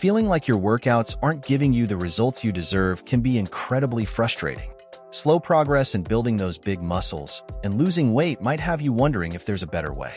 Feeling like your workouts aren't giving you the results you deserve can be incredibly frustrating. Slow progress in building those big muscles and losing weight might have you wondering if there's a better way.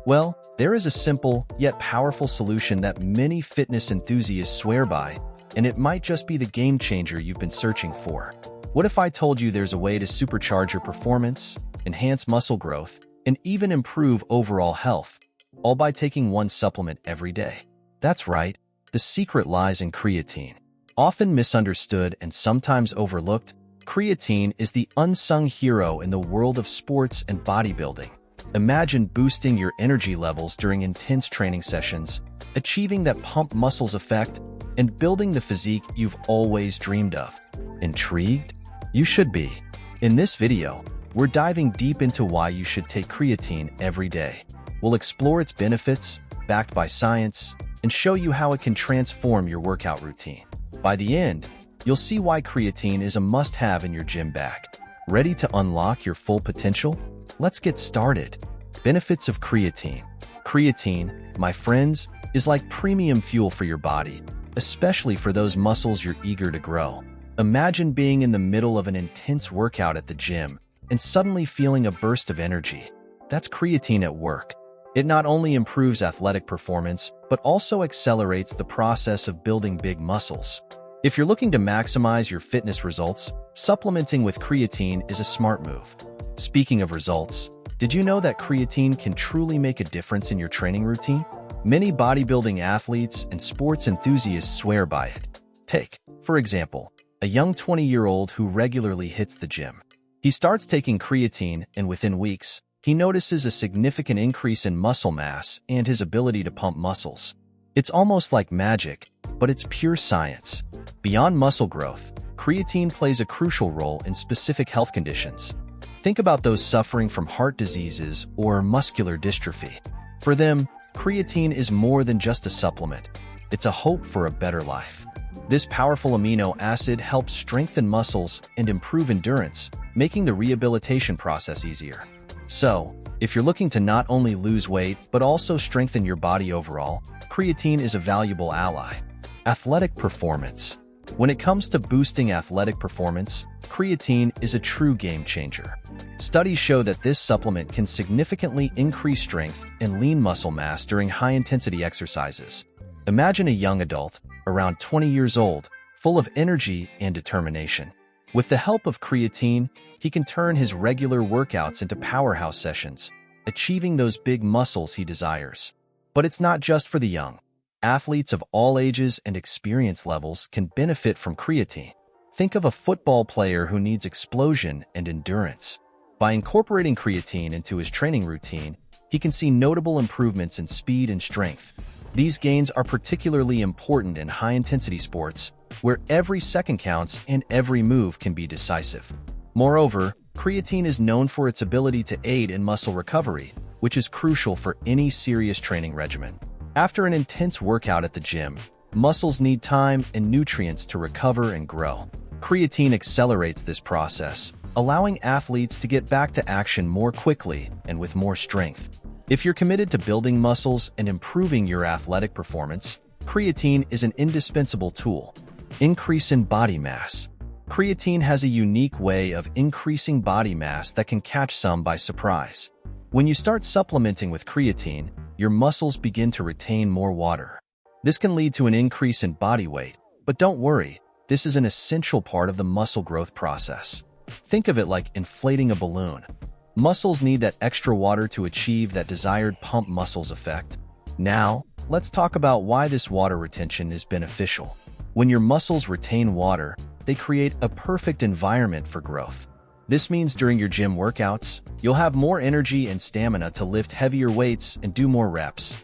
Well, there is a simple yet powerful solution that many fitness enthusiasts swear by, and it might just be the game changer you've been searching for. What if I told you there's a way to supercharge your performance, enhance muscle growth, and even improve overall health, all by taking one supplement every day? That's right, the secret lies in creatine. Often misunderstood and sometimes overlooked, creatine is the unsung hero in the world of sports and bodybuilding. Imagine boosting your energy levels during intense training sessions, achieving that pump muscles effect, and building the physique you've always dreamed of. Intrigued? You should be. In this video, we're diving deep into why you should take creatine every day. We'll explore its benefits, backed by science, and show you how it can transform your workout routine. By the end, you'll see why creatine is a must-have in your gym bag. Ready to unlock your full potential? Let's get started. Benefits of creatine. Creatine, my friends, is like premium fuel for your body, especially for those muscles you're eager to grow. Imagine being in the middle of an intense workout at the gym and suddenly feeling a burst of energy. That's creatine at work. It not only improves athletic performance, but also accelerates the process of building big muscles. If you're looking to maximize your fitness results, supplementing with creatine is a smart move. Speaking of results, did you know that creatine can truly make a difference in your training routine? Many bodybuilding athletes and sports enthusiasts swear by it. Take, for example, a young 20-year-old who regularly hits the gym. He starts taking creatine, and within weeks, he notices a significant increase in muscle mass and his ability to pump muscles. It's almost like magic, but it's pure science. Beyond muscle growth, creatine plays a crucial role in specific health conditions. Think about those suffering from heart diseases or muscular dystrophy. For them, creatine is more than just a supplement. It's a hope for a better life. This powerful amino acid helps strengthen muscles and improve endurance, making the rehabilitation process easier. So, if you're looking to not only lose weight but also strengthen your body overall, creatine is a valuable ally. Athletic performance. When it comes to boosting athletic performance, creatine is a true game changer. Studies show that this supplement can significantly increase strength and lean muscle mass during high-intensity exercises. Imagine a young adult, around 20 years old, full of energy and determination. With the help of creatine, he can turn his regular workouts into powerhouse sessions, achieving those big muscles he desires. But it's not just for the young. Athletes of all ages and experience levels can benefit from creatine. Think of a football player who needs explosion and endurance. By incorporating creatine into his training routine, he can see notable improvements in speed and strength. These gains are particularly important in high-intensity sports, where every second counts and every move can be decisive. Moreover, creatine is known for its ability to aid in muscle recovery, which is crucial for any serious training regimen. After an intense workout at the gym, muscles need time and nutrients to recover and grow. Creatine accelerates this process, allowing athletes to get back to action more quickly and with more strength. If you're committed to building muscles and improving your athletic performance, creatine is an indispensable tool. Increase in body mass. Creatine has a unique way of increasing body mass that can catch some by surprise. When you start supplementing with creatine, your muscles begin to retain more water. This can lead to an increase in body weight, but don't worry, this is an essential part of the muscle growth process. Think of it like inflating a balloon. Muscles need that extra water to achieve that desired pump muscles effect. Now, let's talk about why this water retention is beneficial. When your muscles retain water, they create a perfect environment for growth. This means during your gym workouts, you'll have more energy and stamina to lift heavier weights and do more reps.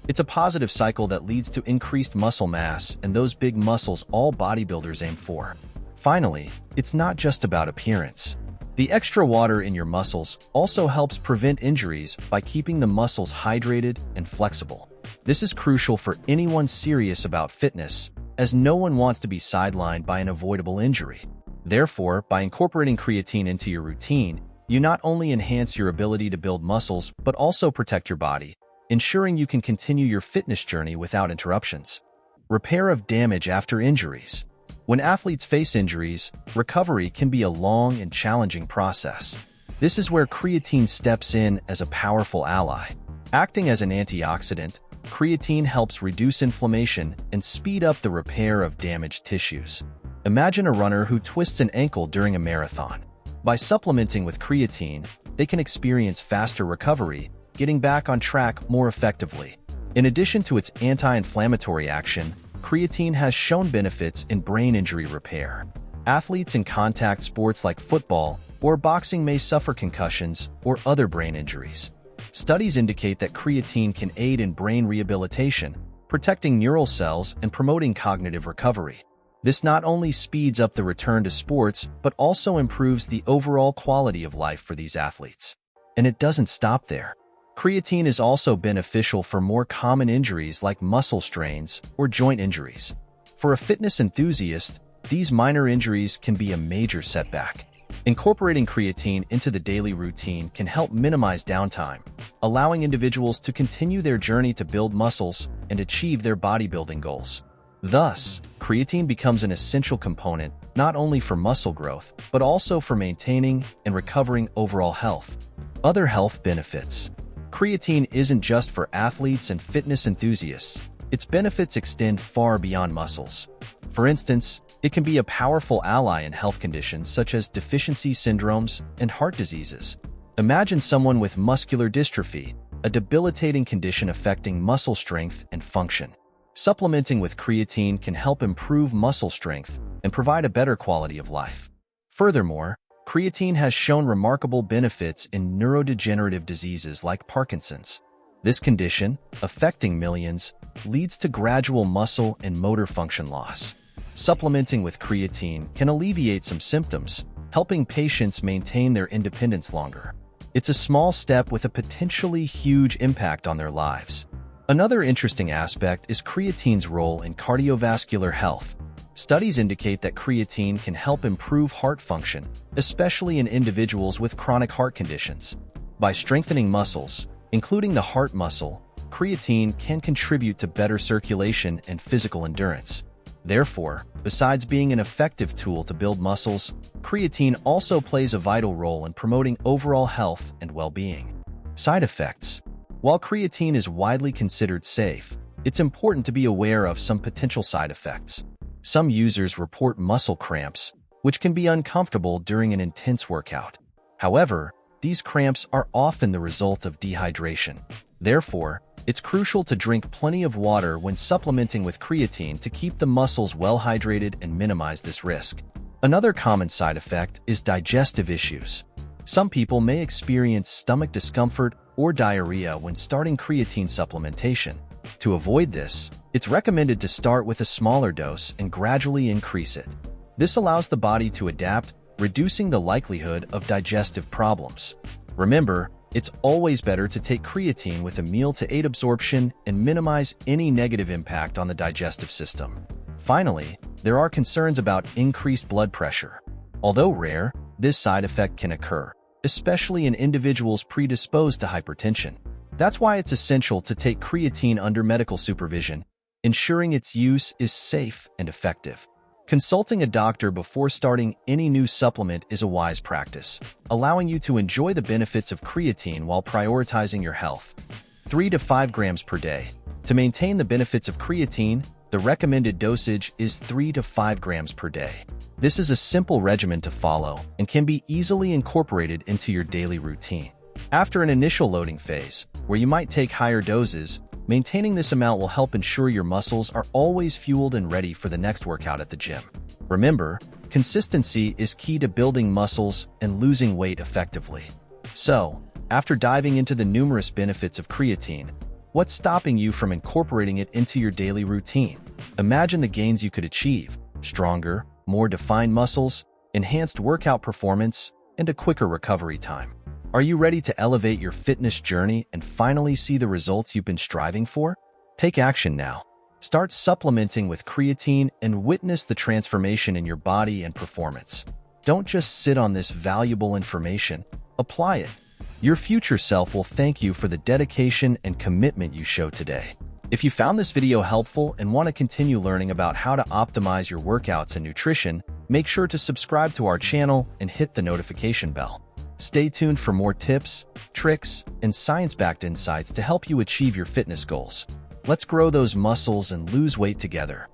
It's a positive cycle that leads to increased muscle mass and those big muscles all bodybuilders aim for. Finally, it's not just about appearance. The extra water in your muscles also helps prevent injuries by keeping the muscles hydrated and flexible. This is crucial for anyone serious about fitness, as no one wants to be sidelined by an avoidable injury. Therefore, by incorporating creatine into your routine, you not only enhance your ability to build muscles, but also protect your body, ensuring you can continue your fitness journey without interruptions. Repair of damage after injuries. When athletes face injuries, recovery can be a long and challenging process. This is where creatine steps in as a powerful ally. Acting as an antioxidant, creatine helps reduce inflammation and speed up the repair of damaged tissues. Imagine a runner who twists an ankle during a marathon. By supplementing with creatine, they can experience faster recovery, getting back on track more effectively. In addition to its anti-inflammatory action, creatine has shown benefits in brain injury repair. Athletes in contact sports like football or boxing may suffer concussions or other brain injuries. Studies indicate that creatine can aid in brain rehabilitation, protecting neural cells and promoting cognitive recovery. This not only speeds up the return to sports, but also improves the overall quality of life for these athletes. And it doesn't stop there. Creatine is also beneficial for more common injuries like muscle strains or joint injuries. For a fitness enthusiast, these minor injuries can be a major setback. Incorporating creatine into the daily routine can help minimize downtime, allowing individuals to continue their journey to build muscles and achieve their bodybuilding goals. Thus, creatine becomes an essential component not only for muscle growth, but also for maintaining and recovering overall health. Other health benefits. Creatine isn't just for athletes and fitness enthusiasts. Its benefits extend far beyond muscles. For instance, it can be a powerful ally in health conditions such as deficiency syndromes and heart diseases. Imagine someone with muscular dystrophy, a debilitating condition affecting muscle strength and function. Supplementing with creatine can help improve muscle strength and provide a better quality of life. Furthermore, creatine has shown remarkable benefits in neurodegenerative diseases like Parkinson's. This condition, affecting millions, leads to gradual muscle and motor function loss. Supplementing with creatine can alleviate some symptoms, helping patients maintain their independence longer. It's a small step with a potentially huge impact on their lives. Another interesting aspect is creatine's role in cardiovascular health. Studies indicate that creatine can help improve heart function, especially in individuals with chronic heart conditions. By strengthening muscles, including the heart muscle, creatine can contribute to better circulation and physical endurance. Therefore, besides being an effective tool to build muscles, creatine also plays a vital role in promoting overall health and well-being. Side effects. While creatine is widely considered safe, it's important to be aware of some potential side effects. Some users report muscle cramps, which can be uncomfortable during an intense workout. However, these cramps are often the result of dehydration. Therefore, it's crucial to drink plenty of water when supplementing with creatine to keep the muscles well hydrated and minimize this risk. Another common side effect is digestive issues. Some people may experience stomach discomfort or diarrhea when starting creatine supplementation. To avoid this, it's recommended to start with a smaller dose and gradually increase it. This allows the body to adapt, reducing the likelihood of digestive problems. Remember, it's always better to take creatine with a meal to aid absorption and minimize any negative impact on the digestive system. Finally, there are concerns about increased blood pressure. Although rare, this side effect can occur, especially in individuals predisposed to hypertension. That's why it's essential to take creatine under medical supervision, ensuring its use is safe and effective. Consulting a doctor before starting any new supplement is a wise practice, allowing you to enjoy the benefits of creatine while prioritizing your health. 3 to 5 grams per day. To maintain the benefits of creatine, the recommended dosage is 3 to 5 grams per day. This is a simple regimen to follow and can be easily incorporated into your daily routine. After an initial loading phase, where you might take higher doses, maintaining this amount will help ensure your muscles are always fueled and ready for the next workout at the gym. Remember, consistency is key to building muscles and losing weight effectively. So, after diving into the numerous benefits of creatine, what's stopping you from incorporating it into your daily routine? Imagine the gains you could achieve: stronger, more defined muscles, enhanced workout performance, and a quicker recovery time. Are you ready to elevate your fitness journey and finally see the results you've been striving for? Take action now. Start supplementing with creatine and witness the transformation in your body and performance. Don't just sit on this valuable information. Apply it. Your future self will thank you for the dedication and commitment you show today. If you found this video helpful and want to continue learning about how to optimize your workouts and nutrition, make sure to subscribe to our channel and hit the notification bell. Stay tuned for more tips, tricks, and science-backed insights to help you achieve your fitness goals. Let's grow those muscles and lose weight together.